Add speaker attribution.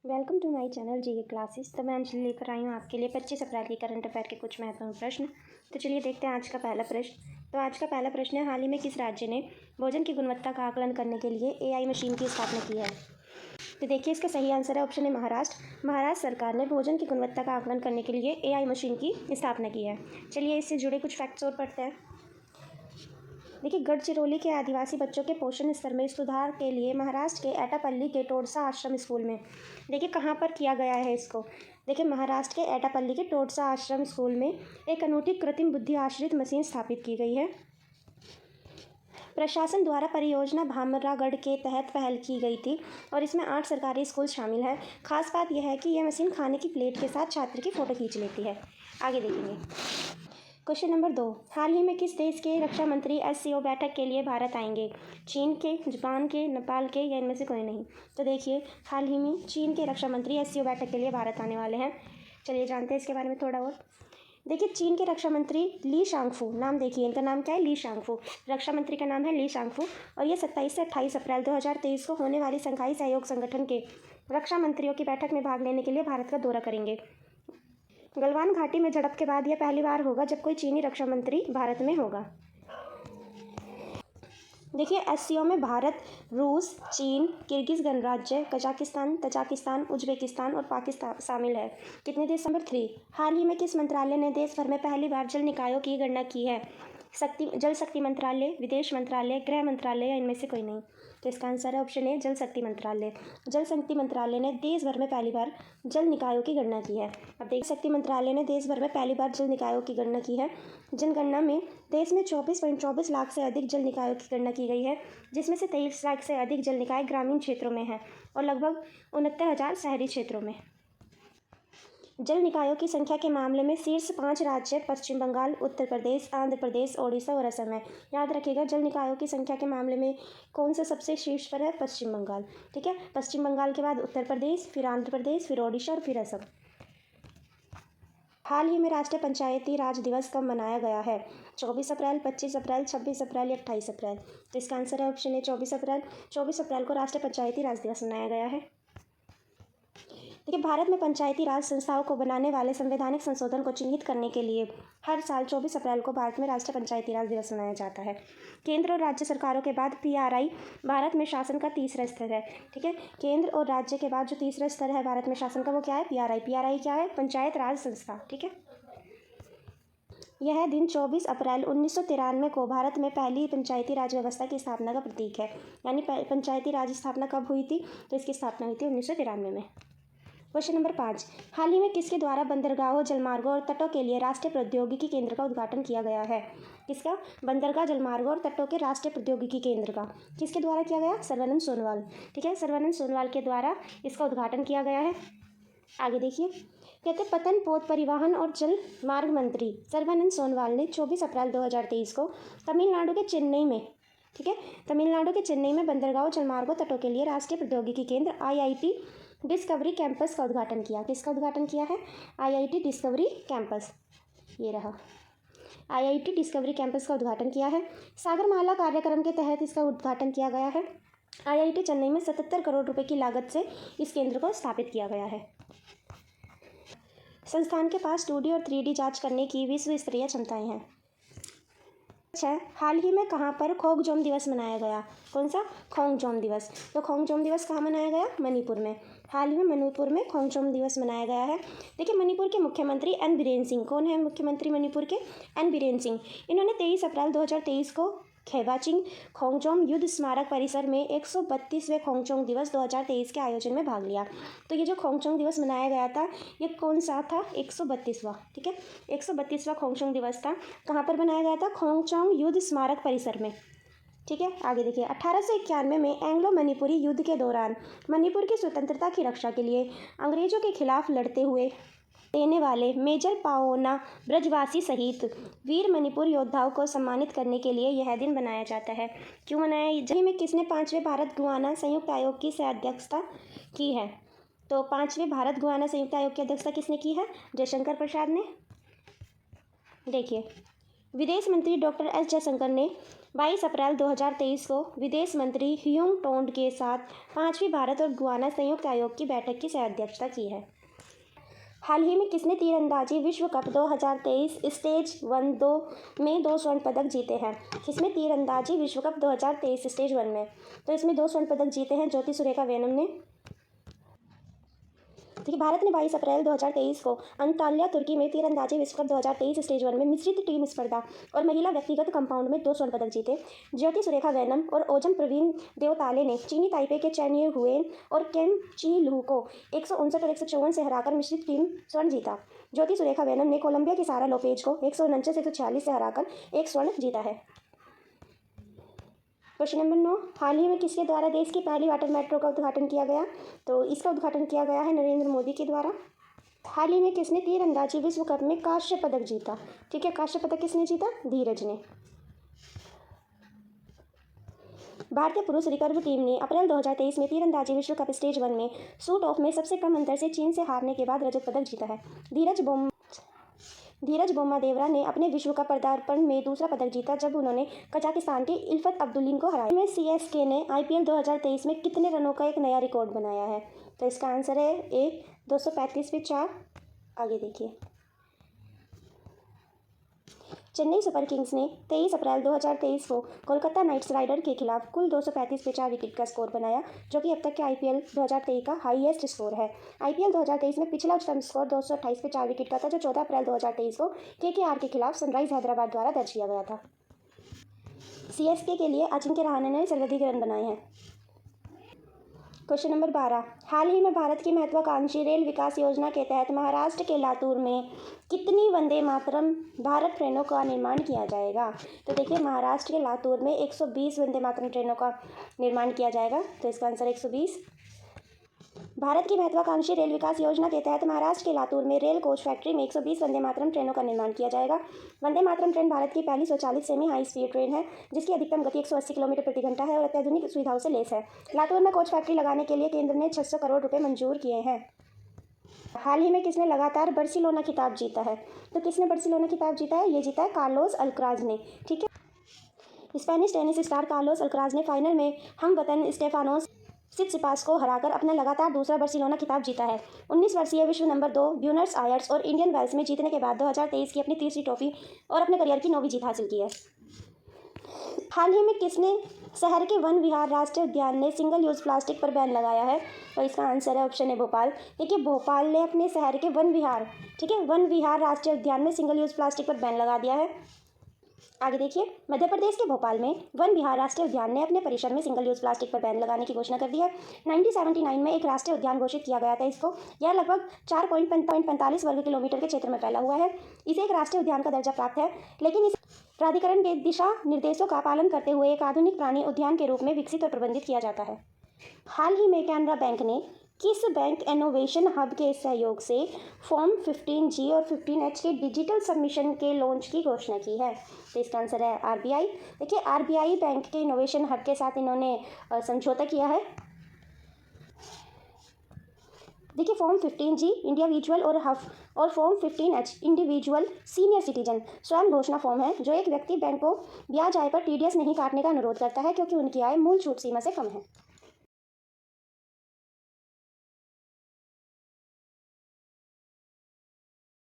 Speaker 1: Welcome to my channel GK classes. तो मैं अंजलि लेकर आई हूँ आपके लिए 25 अप्रैल के करंट अफेयर के कुछ महत्वपूर्ण प्रश्न। तो चलिए देखते हैं आज का पहला प्रश्न। तो आज का पहला प्रश्न है, हाल ही में किस राज्य ने भोजन की गुणवत्ता का आकलन करने के लिए एआई मशीन की स्थापना की है? तो देखिए इसका सही आंसर है ऑप्शन है महाराष्ट्र। महाराष्ट्र सरकार ने भोजन की गुणवत्ता का आकलन करने के लिए एआई मशीन की स्थापना की है। चलिए इससे जुड़े कुछ फैक्ट्स और पढ़ते हैं। देखिए गढ़चिरौली के आदिवासी बच्चों के पोषण स्तर में सुधार के लिए महाराष्ट्र के एटापल्ली के टोडसा आश्रम स्कूल में, देखिए कहाँ पर किया गया है इसको, देखिए महाराष्ट्र के एटापल्ली के टोडसा आश्रम स्कूल में एक अनूठी कृत्रिम बुद्धि आश्रित मशीन स्थापित की गई है। प्रशासन द्वारा परियोजना भामरागढ़ के तहत पहल की गई थी और इसमें 8 सरकारी स्कूल शामिल है। खास बात यह है कि यह मशीन खाने की प्लेट के साथ छात्र की फ़ोटो खींच लेती है। आगे देखेंगे। क्वेश्चन नंबर 2, हाल ही में किस देश के रक्षा मंत्री एससीओ बैठक के लिए भारत आएंगे? चीन के, जापान के, नेपाल के या इनमें से कोई नहीं? तो देखिए हाल ही में चीन के रक्षा मंत्री एससीओ बैठक के लिए भारत आने वाले हैं। चलिए जानते हैं इसके बारे में थोड़ा और। देखिए चीन के रक्षा मंत्री ली शांगफू, नाम देखिए इनका नाम क्या है, ली शांगफू। रक्षा मंत्री का नाम है ली शांगफू और ये 27 से 28 अप्रैल 2023 को होने वाली शंघाई सहयोग संगठन के रक्षा मंत्रियों की बैठक में भाग लेने के लिए भारत का दौरा करेंगे। गलवान घाटी में झड़प के बाद यह पहली बार होगा जब कोई चीनी रक्षा मंत्री भारत में होगा। देखिए एससीओ में भारत, रूस, चीन, किर्गिज गणराज्य, कजाकिस्तान, तजाकिस्तान, उज्बेकिस्तान और पाकिस्तान शामिल है। कितने देश? नंबर 3, हाल ही में किस मंत्रालय ने देश भर में पहली बार जल निकायों की गणना की है? जल शक्ति मंत्रालय, विदेश मंत्रालय, गृह मंत्रालय या इनमें से कोई नहीं? तो इसका आंसर है ऑप्शन ए, जल शक्ति मंत्रालय। जल शक्ति मंत्रालय ने देश भर में पहली बार जल निकायों की गणना की है। अब देश शक्ति मंत्रालय ने देश भर में पहली बार जल निकायों की गणना की है। जनगणना में देश में 24.24 लाख से अधिक जल निकायों की गणना की गई है, जिसमें से 23 लाख से अधिक जल निकाय ग्रामीण क्षेत्रों में हैं और लगभग 69,000 शहरी क्षेत्रों में। जल निकायों की संख्या के मामले में शीर्ष 5 राज्य पश्चिम बंगाल, उत्तर प्रदेश, आंध्र प्रदेश, ओडिशा और असम है। याद रखिएगा जल निकायों की संख्या के मामले में कौन सा सबसे शीर्ष पर है? पश्चिम बंगाल। ठीक है, पश्चिम बंगाल के बाद उत्तर प्रदेश, फिर आंध्र प्रदेश, फिर ओडिशा और फिर असम। हाल ही में राष्ट्रीय पंचायती राज दिवस कब मनाया गया है? 24 अप्रैल, 25 अप्रैल, 26 अप्रैल या 28 अप्रैल? तो इसका आंसर है ऑप्शन ए, 24 अप्रैल। 24 अप्रैल को राष्ट्रीय पंचायती राज दिवस मनाया गया है। देखिए भारत में पंचायती राज संस्थाओं को बनाने वाले संवैधानिक संशोधन को चिन्हित करने के लिए हर साल 24 अप्रैल को भारत में राष्ट्रीय पंचायती राज दिवस मनाया जाता है। केंद्र और राज्य सरकारों के बाद पीआरआई भारत में शासन का तीसरा स्तर है। ठीक है, केंद्र और राज्य के बाद जो तीसरा स्तर है भारत में शासन का वो क्या है? पीआरआई। पीआरआई क्या है? पंचायत राज संस्था। ठीक है, यह दिन 24 अप्रैल 1993 को भारत में पहली पंचायती राज व्यवस्था की स्थापना का प्रतीक है। यानी पंचायती राज स्थापना कब हुई थी? तो इसकी स्थापना हुई थी 1993 में। क्वेश्चन नंबर 5, हाल ही में किसके द्वारा बंदरगाहों, जलमार्गों और तटों के लिए राष्ट्रीय प्रौद्योगिकी केंद्र का उद्घाटन किया गया है? किसका? बंदरगाह, जलमार्गों और तटों के राष्ट्रीय प्रौद्योगिकी केंद्र का किसके द्वारा किया गया? सर्बानंद सोनोवाल। ठीक है, सर्बानंद सोनोवाल के द्वारा इसका उद्घाटन किया गया है। आगे देखिए, कहते पतन, पोत परिवहन और जल मार्ग मंत्री सर्बानंद सोनोवाल ने 24 अप्रैल 2023 को तमिलनाडु के चेन्नई में, ठीक है, तमिलनाडु के चेन्नई में बंदरगाहों, जलमार्गों, तटों के लिए राष्ट्रीय प्रौद्योगिकी केंद्र आईआईटी डिस्कवरी कैंपस का उद्घाटन किया। किसका उद्घाटन किया है? IIT discovery campus. ये रहा, आईआईटी डिस्कवरी कैंपस का उद्घाटन किया है। सागरमाला कार्यक्रम के तहत इसका उद्घाटन किया गया है। आईआईटी चेन्नई में 77 करोड़ रुपए की लागत से इस केंद्र को स्थापित किया गया है। संस्थान के पास 2D और 3D जांच करने की विश्व स्तरीय क्षमताएं हैं। अच्छा, हाल ही में कहाँ पर खोंगजोम दिवस मनाया गया? कौन सा? खोंगजोम दिवस। तो खोंगजोम दिवस कहाँ मनाया गया? मणिपुर में। हाल ही में मणिपुर में खोंगजोम दिवस मनाया गया है। देखिए मणिपुर के मुख्यमंत्री एन बीरेन सिंह, कौन है मुख्यमंत्री मणिपुर के? एन बीरेन सिंह। इन्होंने 23 अप्रैल 2023 को खैबाचिंग खोंगजोम युद्ध स्मारक परिसर में 132वें खोंगजोम दिवस 2023 के आयोजन में भाग लिया। तो ये जो खोंगजोम दिवस मनाया गया था ये कौन सा था? 132वां। ठीक है, 132वां खोंगजोम दिवस था। कहाँ पर बनाया गया था? खोंगजोम युद्ध स्मारक परिसर में। ठीक है, आगे देखिए, 1891 में एंग्लो मणिपुरी युद्ध के दौरान मणिपुर की स्वतंत्रता की रक्षा के लिए अंग्रेजों के खिलाफ लड़ते हुए देने वाले मेजर पाओना ब्रजवासी सहित वीर मणिपुर योद्धाओं को सम्मानित करने के लिए यह दिन मनाया जाता है। क्यों मनाया? जही में किसने 5वें भारत गुआना संयुक्त आयोग की अध्यक्षता की है? तो 5वें भारत गुआना संयुक्त आयोग की अध्यक्षता किसने की है? जयशंकर प्रसाद ने। देखिए विदेश मंत्री डॉक्टर एस जयशंकर ने 22 अप्रैल 2023 को विदेश मंत्री ह्यूंग टोंड के साथ 5वीं भारत और गुयाना संयुक्त आयोग की बैठक की अध्यक्षता की है। हाल ही में किसने तीरंदाजी विश्व कप 2023 स्टेज 1-2 में 2 स्वर्ण पदक जीते हैं? किसमें तीरंदाजी विश्व कप 2023 स्टेज 1 में? तो इसमें 2 स्वर्ण पदक जीते हैं ज्योति सुरेखा वेनम ने। देखिए, भारत ने 22 अप्रैल 2023 को अंताल्या तुर्की में तीरंदाजी विश्व कप 2023 स्टेज 1 में मिश्रित टीम स्पर्धा और महिला व्यक्तिगत कंपाउंड में 2 स्वर्ण पदक जीते। ज्योति सुरेखा वेनम और ओजम प्रवीण देवताले ने चीनी ताइपे के चैन ये हुएन और केम ची लू को 159 और 154 से हराकर मिश्रित टीम स्वर्ण जीता। ज्योति सुरेखा वेनम ने कोलंबिया की सारा लोपेज को 149 146 से हराकर 1 स्वर्ण जीता है। क्वेश्चन नंबर 9, हाल ही में किसके द्वारा देश की पहली वाटर मेट्रो का उद्घाटन किया गया? तो इसका उद्घाटन किया गया है नरेंद्र मोदी के द्वारा। हाल ही में किसने तीरंदाजी विश्व कप में कांस्य पदक जीता? ठीक है, कांस्य पदक किसने जीता? धीरज ने। भारतीय पुरुष रिकर्व टीम ने अप्रैल 2023 में तीरंदाजी विश्व कप स्टेज 1 में शूट ऑफ में सबसे कम अंतर से चीन से हारने के बाद रजत पदक जीता है। धीरज बोम्मादेवरा ने अपने विश्व कप पदार्पण में दूसरा पदक जीता जब उन्होंने कजाकिस्तान के इल्फत अब्दुल्लिन को हराया। में सीएसके ने आईपीएल 2023 में कितने रनों का एक नया रिकॉर्ड बनाया है? तो इसका आंसर है ए 235 पे 4। आगे देखिए, चेन्नई सुपर किंग्स ने 23 अप्रैल 2023 को कोलकाता नाइट्स राइडर के खिलाफ कुल 235 पे 4 विकेट का स्कोर बनाया, जो कि अब तक के आईपीएल 2023 का हाईएस्ट स्कोर है। आईपीएल 2023 में पिछला उच्चतम स्कोर 228 पे 4 विकेट का था, जो 14 अप्रैल 2023 को केकेआर के खिलाफ सनराइज हैदराबाद द्वारा दर्ज किया गया था। सीएसके के लिए अजिंक्य रहाणे ने सर्वाधिक रन बनाए हैं। क्वेश्चन नंबर 12, हाल ही में भारत की महत्वाकांक्षी रेल विकास योजना के तहत महाराष्ट्र के लातूर में कितनी वंदे मातरम भारत ट्रेनों का निर्माण किया जाएगा? तो देखिए, महाराष्ट्र के लातूर में 120 वंदे मातरम ट्रेनों का निर्माण किया जाएगा। तो इसका आंसर 120। भारत की महत्वाकांक्षी रेल विकास योजना के तहत महाराष्ट्र के लातूर में रेल कोच फैक्ट्री में 120 वंदे मातरम ट्रेनों का निर्माण किया जाएगा। वंदे मातरम ट्रेन भारत की पहली स्वचालित सेमी हाई स्पीड ट्रेन है, जिसकी अधिकतम गति 180 किलोमीटर प्रति घंटा है और अत्याधुनिक सुविधाओं से लैस है। लातूर में कोच फैक्ट्री लगाने के लिए केंद्र ने 600 करोड़ रुपये मंजूर किए हैं। हाल ही में किसने लगातार बार्सिलोना खिताब जीता है? तो किसने बार्सिलोना खिताब जीता है? ये जीता है कार्लोस अल्कराज ने। ठीक है, Spanish tennis star Carlos Alcaraz ने फाइनल में हमवतन स्टेफानोस सिटसिपास को हराकर अपना लगातार दूसरा बार्सिलोना खिताब जीता है। 19 वर्षीय विश्व नंबर 2 ब्यूनस आयर्स और इंडियन वेल्स में जीतने के बाद 2023 की अपनी तीसरी ट्रॉफी और अपने करियर की 9वीं जीत हासिल की है। हाल ही में किसने शहर के वन विहार राष्ट्रीय उद्यान ने सिंगल यूज़ प्लास्टिक पर बैन लगाया है? तो इसका आंसर है ऑप्शन है भोपाल। देखिए, भोपाल ने अपने शहर के वन विहार, ठीक है, वन विहार राष्ट्रीय उद्यान में सिंगल यूज़ प्लास्टिक पर बैन लगा दिया है। आगे देखिए, मध्य प्रदेश के भोपाल में वन विहार राष्ट्रीय उद्यान ने अपने परिसर में सिंगल यूज़ प्लास्टिक पर बैन लगाने की घोषणा कर दी है। 1979 में एक राष्ट्रीय उद्यान घोषित किया गया था इसको। यह लगभग 4.45 वर्ग किलोमीटर के क्षेत्र में फैला हुआ है। इसे एक राष्ट्रीय उद्यान का दर्जा प्राप्त है, लेकिन इस प्राधिकरण के दिशा निर्देशों का पालन करते हुए एक आधुनिक प्राणी उद्यान के रूप में विकसित और प्रबंधित किया जाता है। हाल ही में कैनरा बैंक ने किस बैंक इनोवेशन हब के सहयोग से फॉर्म 15G और 15H के डिजिटल सबमिशन के लॉन्च की घोषणा की है? तो इसका आंसर है आरबीआई। देखिए, आरबीआई बैंक के इनोवेशन हब के साथ इन्होंने समझौता किया है। देखिए, फॉर्म 15G इंडिविजुअल और form 15H individual senior citizen स्वयं घोषणा फॉर्म है, जो एक व्यक्ति बैंक को ब्याज आय पर टीडीएस नहीं काटने का अनुरोध करता है, क्योंकि उनकी आय मूल छूट सीमा से कम है।